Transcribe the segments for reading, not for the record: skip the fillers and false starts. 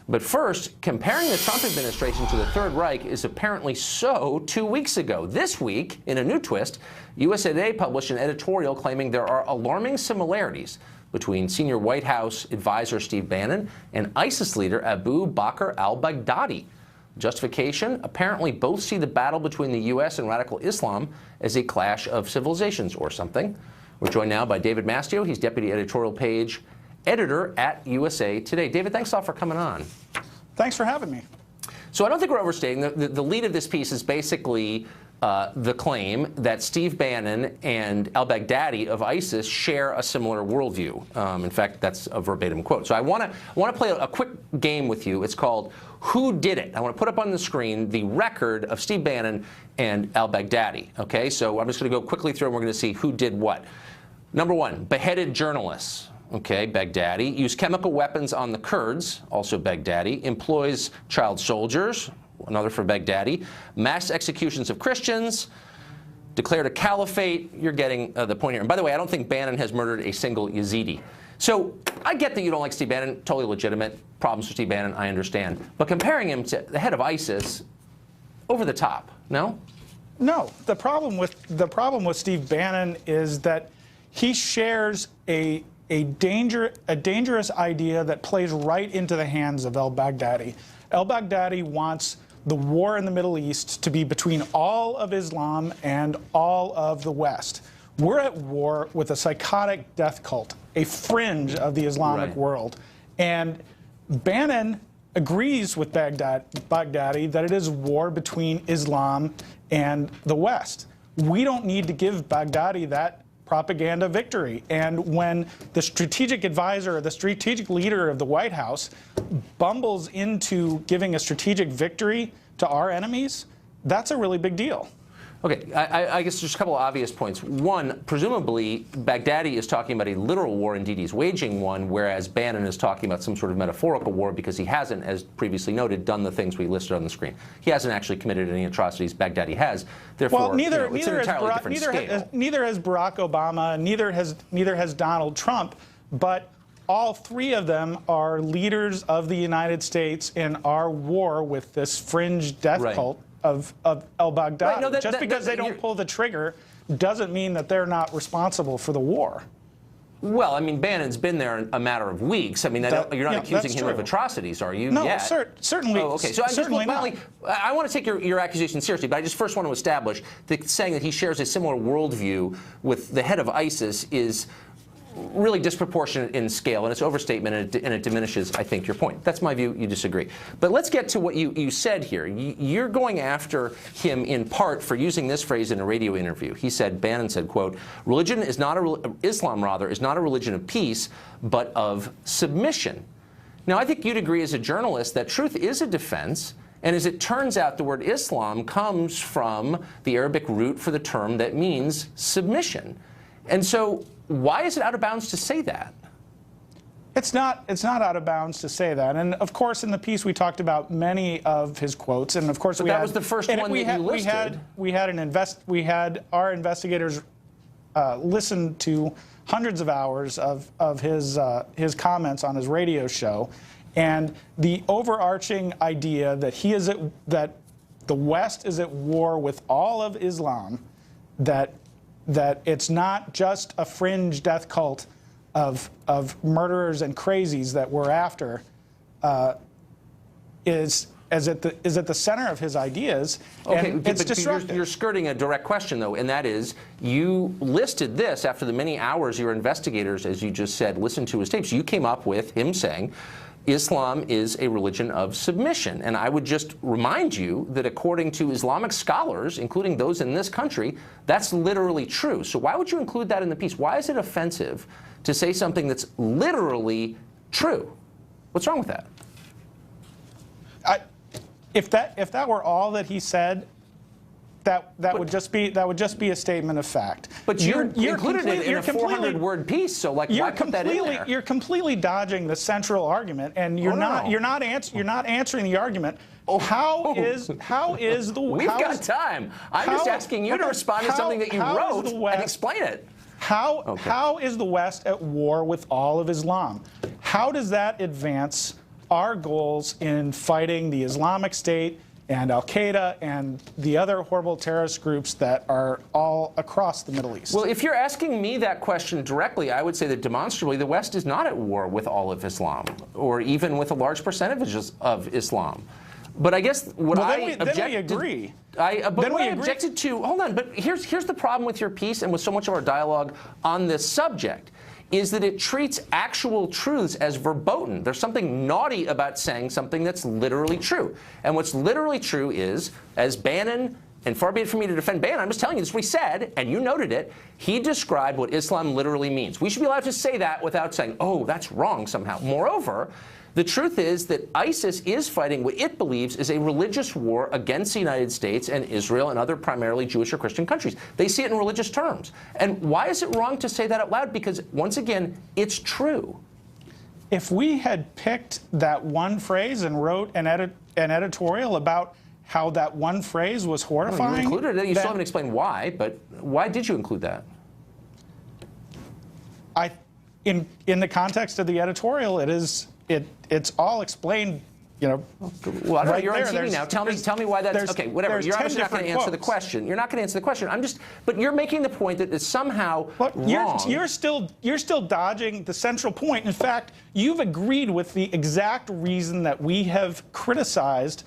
But first, comparing the Trump administration to the Third Reich is apparently so 2 weeks ago. This week, in a new twist, USA Today published an editorial claiming there are alarming similarities between senior White House advisor Steve Bannon and ISIS leader Abu Bakr al-Baghdadi. Justification? Apparently both see the battle between the U.S. and radical Islam as a clash of civilizations or something. We're joined now by David Mastio. He's deputy editorial page editor at USA Today. David, thanks a lot for coming on. Thanks for having me. So I don't think we're overstating. The lead of this piece is basically the claim that Steve Bannon and al-Baghdadi of ISIS share a similar worldview. In fact, that's a verbatim quote. So I want to play a quick game with you. It's called Who Did It? I want to put up on the screen the record of Steve Bannon and al-Baghdadi. Okay, so I'm just going to go quickly through and we're going to see who did what. Number one, beheaded journalists. Okay, Baghdadi. Used chemical weapons on the Kurds, also Baghdadi. Employs child soldiers, another for Baghdadi. Mass executions of Christians. Declared a caliphate. You're getting the point here. And by the way, I don't think Bannon has murdered a single Yazidi. So I get that you don't like Steve Bannon. Totally legitimate. Problems with Steve Bannon, I understand. But comparing him to the head of ISIS, over the top, no? No. The problem with Steve Bannon is that he shares a dangerous idea that plays right into the hands of al-Baghdadi. Al-Baghdadi wants the war in the Middle East to be between all of Islam and all of the West. We're at war with a psychotic death cult, a fringe of the Islamic world. And Bannon agrees with Baghdadi that it is war between Islam and the West. We don't need to give Baghdadi that propaganda victory. And when the strategic advisor, the strategic leader of the White House bumbles into giving a strategic victory to our enemies, that's a really big deal. Okay, I guess there's a couple of obvious points. One, presumably, Baghdadi is talking about a literal war, indeed he's waging one, whereas Bannon is talking about some sort of metaphorical war because he hasn't, as previously noted, done the things we listed on the screen. He hasn't actually committed any atrocities. Baghdadi has. Therefore, well, neither it's an entirely different scale. Neither has Barack Obama, neither has Donald Trump, but all three of them are leaders of the United States in our war with this fringe death cult of al-Baghdadi. Right, no, just because they don't pull the trigger doesn't mean that they're not responsible for the war. Well, I mean, Bannon's been there a matter of weeks. I mean, you're not accusing him of atrocities, are you? No, yet? Certainly. Oh, okay. So I want to take your accusation seriously, but I just first want to establish that saying that he shares a similar worldview with the head of ISIS is really disproportionate in scale, and it's overstatement, and it diminishes, I think, your point. That's my view. You disagree. But let's get to what you said here. You're going after him in part for using this phrase in a radio interview. He said, Bannon said, quote, Islam is not a religion of peace, but of submission. Now, I think you'd agree as a journalist that truth is a defense, and as it turns out, the word Islam comes from the Arabic root for the term that means submission. And so why is it out of bounds to say that? It's not out of bounds to say that. And of course, in the piece, we talked about many of his quotes. And of course, that was the first one that you listed. We had our investigators listen to hundreds of hours of his comments on his radio show, and the overarching idea that that the West is at war with all of Islam, that it's not just a fringe death cult of murderers and crazies that we're after, is at the center of his ideas. Okay, and it's disruptive. You're skirting a direct question, though, and that is, you listed this after the many hours your investigators, as you just said, listened to his tapes. You came up with him saying, Islam is a religion of submission. And I would just remind you that according to Islamic scholars, including those in this country, that's literally true. So why would you include that in the piece? Why is it offensive to say something that's literally true? What's wrong with that? If that were all that he said, that would just be a statement of fact. But you included it in a 400-word piece, so like why put that in there? You're completely dodging the central argument, and you're not answering the argument. How is the We've got time. I'm just asking you to respond to something that you wrote and explain it. How is the West at war with all of Islam? How does that advance our goals in fighting the Islamic State and Al-Qaeda and the other horrible terrorist groups that are all across the Middle East. Well, if you're asking me that question directly, I would say that demonstrably the West is not at war with all of Islam, or even with a large percentage of Islam. But I guess what then we agree. Objected to, hold on, but here's the problem with your piece and with so much of our dialogue on this subject, is that it treats actual truths as verboten. There's something naughty about saying something that's literally true. And what's literally true is, as Bannon, and far be it from me to defend Bannon, I'm just telling you this is what he said, and you noted it, he described what Islam literally means. We should be allowed to say that without saying, oh, that's wrong somehow. Moreover, the truth is that ISIS is fighting what it believes is a religious war against the United States and Israel and other primarily Jewish or Christian countries. They see it in religious terms. And why is it wrong to say that out loud? Because, once again, it's true. If we had picked that one phrase and wrote an editorial about how that one phrase was horrifying... Well, you included it. You still haven't explained why, but why did you include that? In the context of the editorial, it's all explained, you know. Well, I don't know. Right You're on there. TV now. Tell me why that's okay. Whatever. You're obviously not going to answer the question. You're not going to answer the question. But you're making the point that it's somehow wrong. You're still dodging the central point. In fact, you've agreed with the exact reason that we have criticized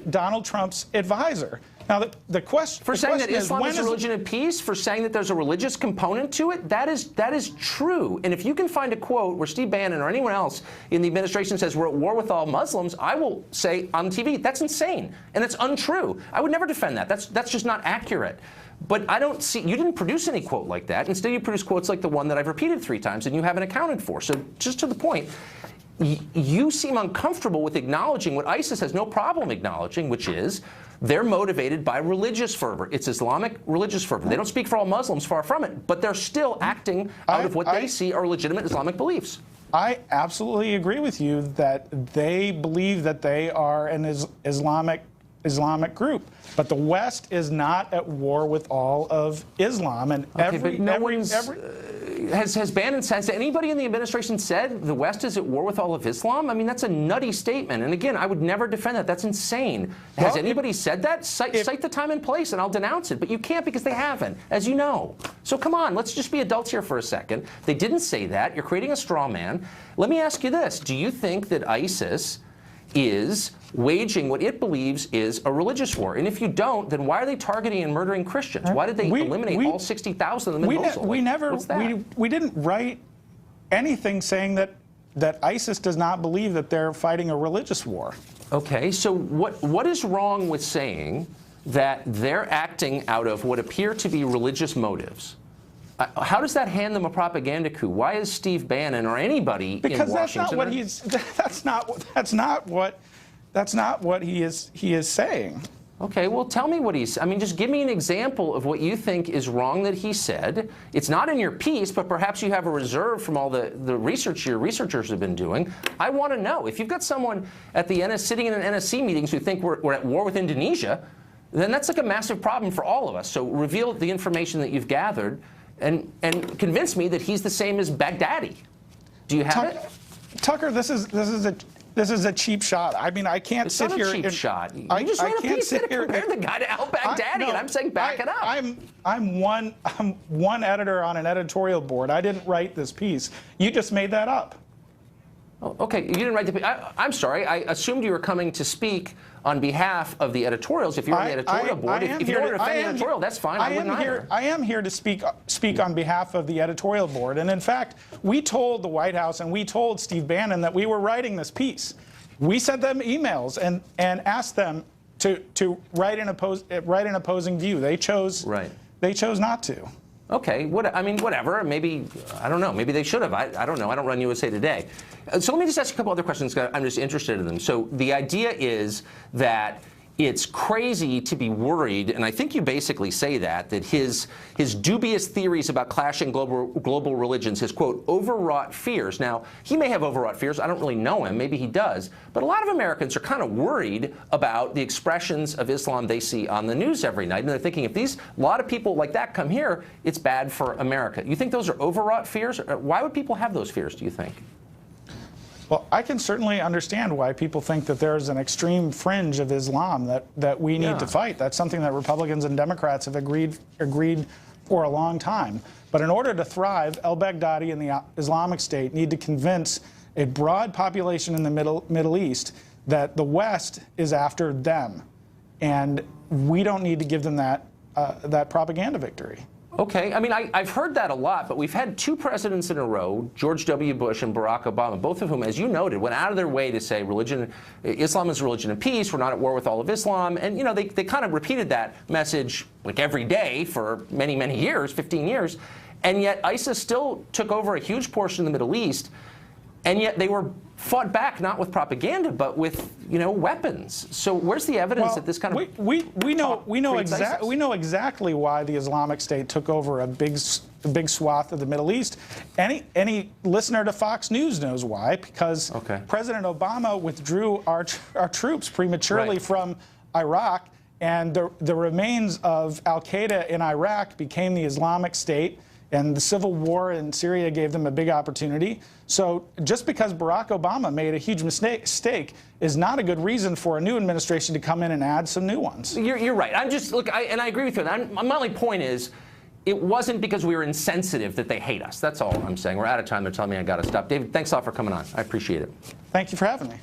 Donald Trump's advisor. Now, the question for saying that Islam is a religion of peace, for saying that there's a religious component to it, that is true. And if you can find a quote where Steve Bannon or anyone else in the administration says we're at war with all Muslims, I will say on TV that's insane and it's untrue. I would never defend that. That's just not accurate. But I don't see, you didn't produce any quote like that. Instead, you produced quotes like the one that I've repeated 3 times and you haven't accounted for. So just to the point, you seem uncomfortable with acknowledging what ISIS has no problem acknowledging, which is they're motivated by religious fervor. It's Islamic religious fervor. They don't speak for all Muslims, far from it, but they're still acting out of what they see are legitimate Islamic beliefs. I absolutely agree with you that they believe that they are an Islamic group, but the West is not at war with all of Islam, and has Bannon said, has anybody in the administration said the West is at war with all of Islam? I mean, that's a nutty statement, and again, I would never defend that. That's insane. Has anybody said that? Cite the time and place, and I'll denounce it, but you can't because they haven't, as you know. So come on, let's just be adults here for a second. They didn't say that. You're creating a straw man. Let me ask you this. Do you think that ISIS is waging what it believes is a religious war? And if you don't, then why are they targeting and murdering Christians? Why did they eliminate all 60,000 of them in Mosul? We didn't write anything saying that ISIS does not believe that they're fighting a religious war. Okay, so what is wrong with saying that they're acting out of what appear to be religious motives? How does that hand them a propaganda coup? Why is Steve Bannon or anybody in Washington? That's not what he is saying. Okay, well, tell me what I mean, just give me an example of what you think is wrong that he said. It's not in your piece, but perhaps you have a reserve from all the research your researchers have been doing. I want to know. If you've got someone at the sitting in an NSC meetings who think we're at war with Indonesia, then that's like a massive problem for all of us. So reveal the information that you've gathered and convince me that he's the same as Baghdadi. Do you have it? Tucker, this is a cheap shot. I mean, I can't sit here. It's not a cheap shot. You just wrote a piece that compared the guy to Al-Baghdadi, and I'm saying back it up. I'm one editor on an editorial board. I didn't write this piece. You just made that up. Oh, okay, you didn't write the piece. I'm sorry. I assumed you were coming to speak on behalf of the editorials. If you're on the editorial board, if you want to defend the editorial, that's fine. I am here to speak on behalf of the editorial board. And in fact, we told the White House and we told Steve Bannon that we were writing this piece. We sent them emails and asked them to write an opposing view. They chose not to. Okay, I mean, whatever. Maybe, I don't know. Maybe they should have. I don't know. I don't run USA Today. So let me just ask you a couple other questions. I'm just interested in them. So the idea is that it's crazy to be worried, and I think you basically say that his dubious theories about clashing global religions, his, quote, overwrought fears. Now, he may have overwrought fears. I don't really know him. Maybe he does. But a lot of Americans are kind of worried about the expressions of Islam they see on the news every night, and they're thinking if a lot of people like that come here, it's bad for America. You think those are overwrought fears? Why would people have those fears, do you think? Well, I can certainly understand why people think that there's an extreme fringe of Islam that we need to fight. That's something that Republicans and Democrats have agreed for a long time. But in order to thrive, al-Baghdadi and the Islamic State need to convince a broad population in the Middle East that the West is after them, and we don't need to give them that propaganda victory. Okay, I mean, I've heard that a lot, but we've had two presidents in a row, George W. Bush and Barack Obama, both of whom, as you noted, went out of their way to say Islam is a religion of peace, we're not at war with all of Islam, and you know, they kind of repeated that message like every day for many, many years, 15 years, and yet ISIS still took over a huge portion of the Middle East, and yet they were fought back not with propaganda but with, you know, weapons. So where's the evidence that this kind of we know exactly why the Islamic State took over a big swath of the Middle East. Any listener to Fox News knows why, because President Obama withdrew our troops prematurely from Iraq, and the remains of Al-Qaeda in Iraq became the Islamic State. And the civil war in Syria gave them a big opportunity. So just because Barack Obama made a huge mistake is not a good reason for a new administration to come in and add some new ones. You're right. I'm just, look, and I agree with you. My only point is, it wasn't because we were insensitive that they hate us. That's all I'm saying. We're out of time. They're telling me I got to stop. David, thanks a lot for coming on. I appreciate it. Thank you for having me.